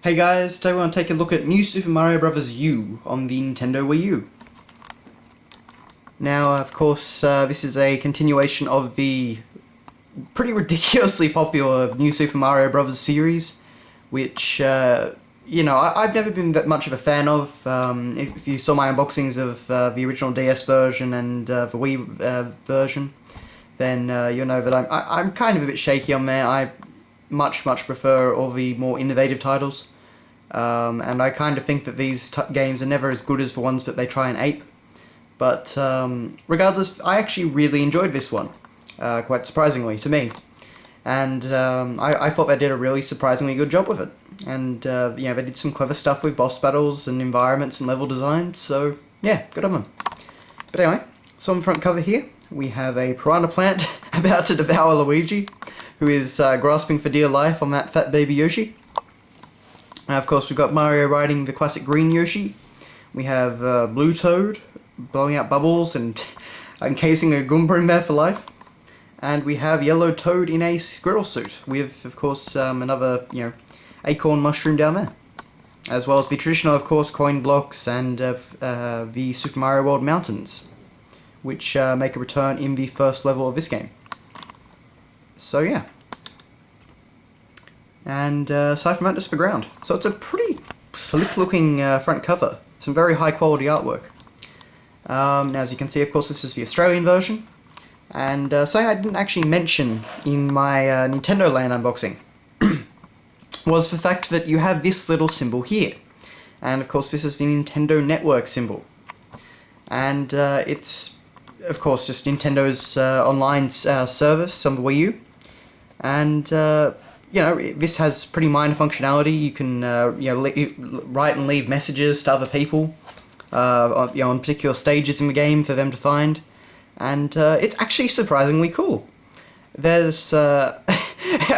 Hey guys, today we want to take a look at New Super Mario Bros. U on the Nintendo Wii U. Now, of course, this is a continuation of the pretty ridiculously popular New Super Mario Bros. Series, which, I've never been that much of a fan of. If you saw my unboxings of the original DS version and the Wii version, then you'll know that I'm kind of a bit shaky on there. I much prefer all the more innovative titles, and I kind of think that these games are never as good as the ones that they try and ape. But regardless, I actually really enjoyed this one, quite surprisingly to me, and I thought they did a really surprisingly good job with it. And they did some clever stuff with boss battles and environments and level design. So yeah, good on them. But anyway, so on the front cover here we have a piranha plant about to devour Luigi, who is grasping for dear life on that fat baby Yoshi. Of course, we've got Mario riding the classic green Yoshi. We have Blue Toad blowing out bubbles and encasing a Goomba in there for life. And we have Yellow Toad in a squirrel suit with, of course, another, acorn mushroom down there. As well as the traditional, of course, coin blocks and the Super Mario World mountains, which make a return in the first level of this game. So yeah. And aside from that, just the ground. So it's a pretty slick looking front cover. Some very high quality artwork. Now as you can see, of course, this is the Australian version. And something I didn't actually mention in my Nintendo Land unboxing was the fact that you have this little symbol here. And of course this is the Nintendo Network symbol. And it's, of course, just Nintendo's online service on the Wii U. And this has pretty minor functionality. You can write and leave messages to other people on particular stages in the game for them to find, and it's actually surprisingly cool. There's I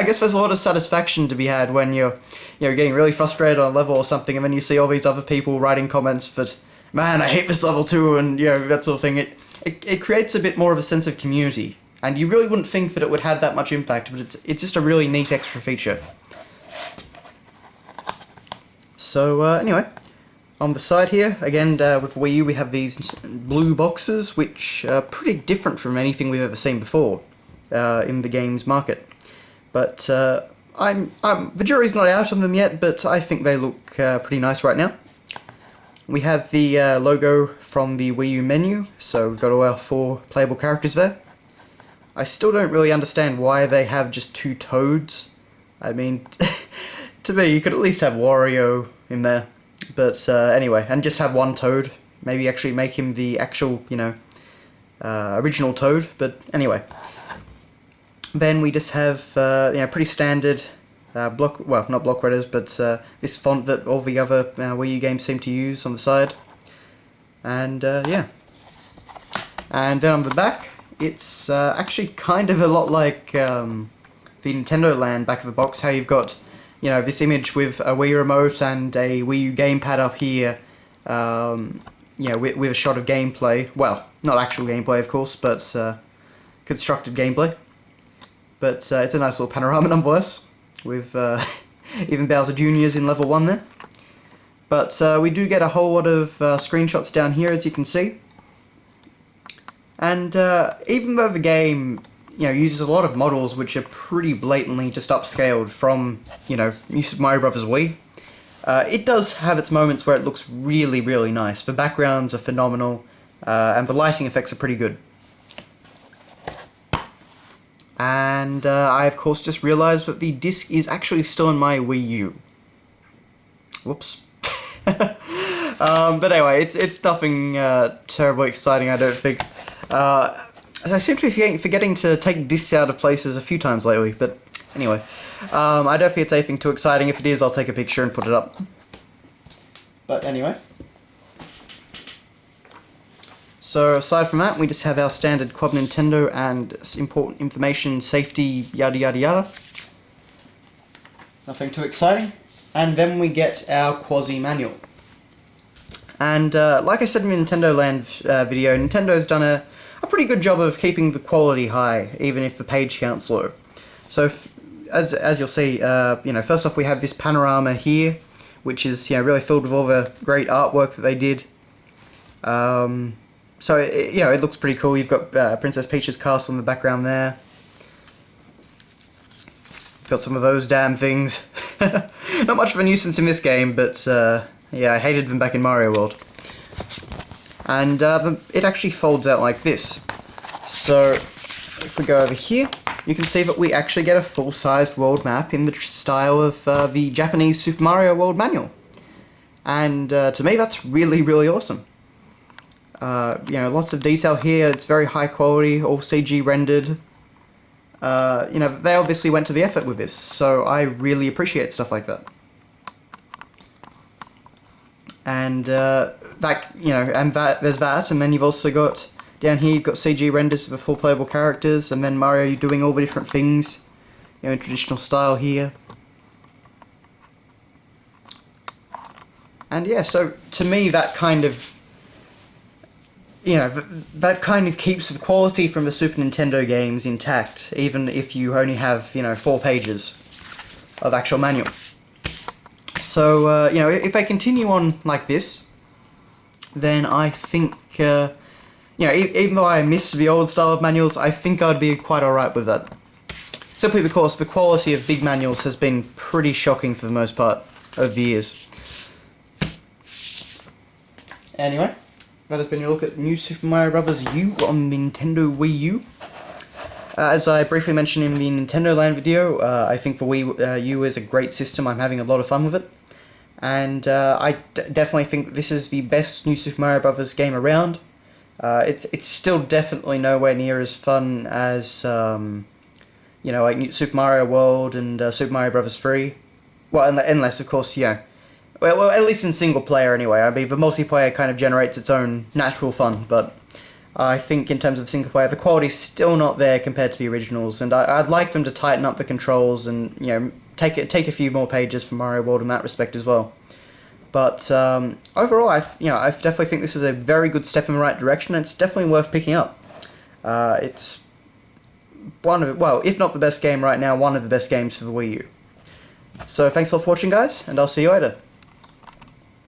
guess there's a lot of satisfaction to be had when you're getting really frustrated on a level or something, and then you see all these other people writing comments that, man, I hate this level too, and that sort of thing. It creates a bit more of a sense of community. And you really wouldn't think that it would have that much impact, but it's just a really neat extra feature. So anyway, on the side here, again with Wii U, we have these blue boxes, which are pretty different from anything we've ever seen before in the games market. But the jury's not out on them yet, but I think they look pretty nice right now. We have the logo from the Wii U menu, so we've got all our 4 playable characters there. I still don't really understand why they have just 2 Toads. I mean, to me, you could at least have Wario in there. But anyway, and just have 1 Toad. Maybe actually make him the actual, original Toad. But anyway. Then we just have, pretty standard not block letters, but this font that all the other Wii U games seem to use on the side. And yeah. And then on the back, it's actually kind of a lot like the Nintendo Land back of the box, how you've got, this image with a Wii remote and a Wii U gamepad up here, with a shot of gameplay. Well, not actual gameplay, of course, but constructed gameplay. But it's a nice little panorama nonetheless, with even Bowser Jr.'s in level 1 there. But we do get a whole lot of screenshots down here, as you can see. And even though the game, uses a lot of models which are pretty blatantly just upscaled from, New Super Mario Bros. Wii, it does have its moments where it looks really, really nice. The backgrounds are phenomenal, and the lighting effects are pretty good. And I, of course, just realised that the disc is actually still in my Wii U. Whoops. But anyway, it's nothing terribly exciting, I don't think. I seem to be forgetting to take discs out of places a few times lately, but anyway. I don't think it's anything too exciting. If it is, I'll take a picture and put it up. But anyway. So aside from that, we just have our standard Club Nintendo and important information, safety, yada yada yada. Nothing too exciting. And then we get our quasi-manual. And like I said in the Nintendo Land video, Nintendo's done a pretty good job of keeping the quality high, even if the page count's low. So as you'll see, first off we have this panorama here, which is really filled with all the great artwork that they did. So it looks pretty cool. You've got Princess Peach's castle in the background there. Got some of those damn things. Not much of a nuisance in this game, but yeah, I hated them back in Mario World. And it actually folds out like this. So if we go over here, you can see that we actually get a full-sized world map in the style of the Japanese Super Mario World manual. And to me, that's really, really awesome. Lots of detail here. It's very high quality, all CG rendered. They obviously went to the effort with this, so I really appreciate stuff like that. And there's that, and then you've also got down here you've got CG renders of the full playable characters, and then Mario doing all the different things, in traditional style here. And yeah, so to me that kind of keeps the quality from the Super Nintendo games intact, even if you only have 4 pages of actual manual. So if they continue on like this, then I think even though I miss the old style of manuals, I think I'd be quite alright with that. Simply because the quality of big manuals has been pretty shocking for the most part over the years. Anyway, that has been a look at New Super Mario Bros. U on Nintendo Wii U. As I briefly mentioned in the Nintendo Land video, I think the Wii U is a great system. I'm having a lot of fun with it. And I definitely think this is the best New Super Mario Bros. Game around. It's still definitely nowhere near as fun as like New Super Mario World and Super Mario Bros. 3. Well, unless of course, well, at least in single player anyway. I mean, the multiplayer kind of generates its own natural fun, but I think in terms of single player, the quality's still not there compared to the originals, and I'd like them to tighten up the controls and take a few more pages from Mario World in that respect as well. But overall, I definitely think this is a very good step in the right direction. And it's definitely worth picking up. It's one of, well, if not the best game right now, one of the best games for the Wii U. So thanks a lot for watching, guys, and I'll see you later.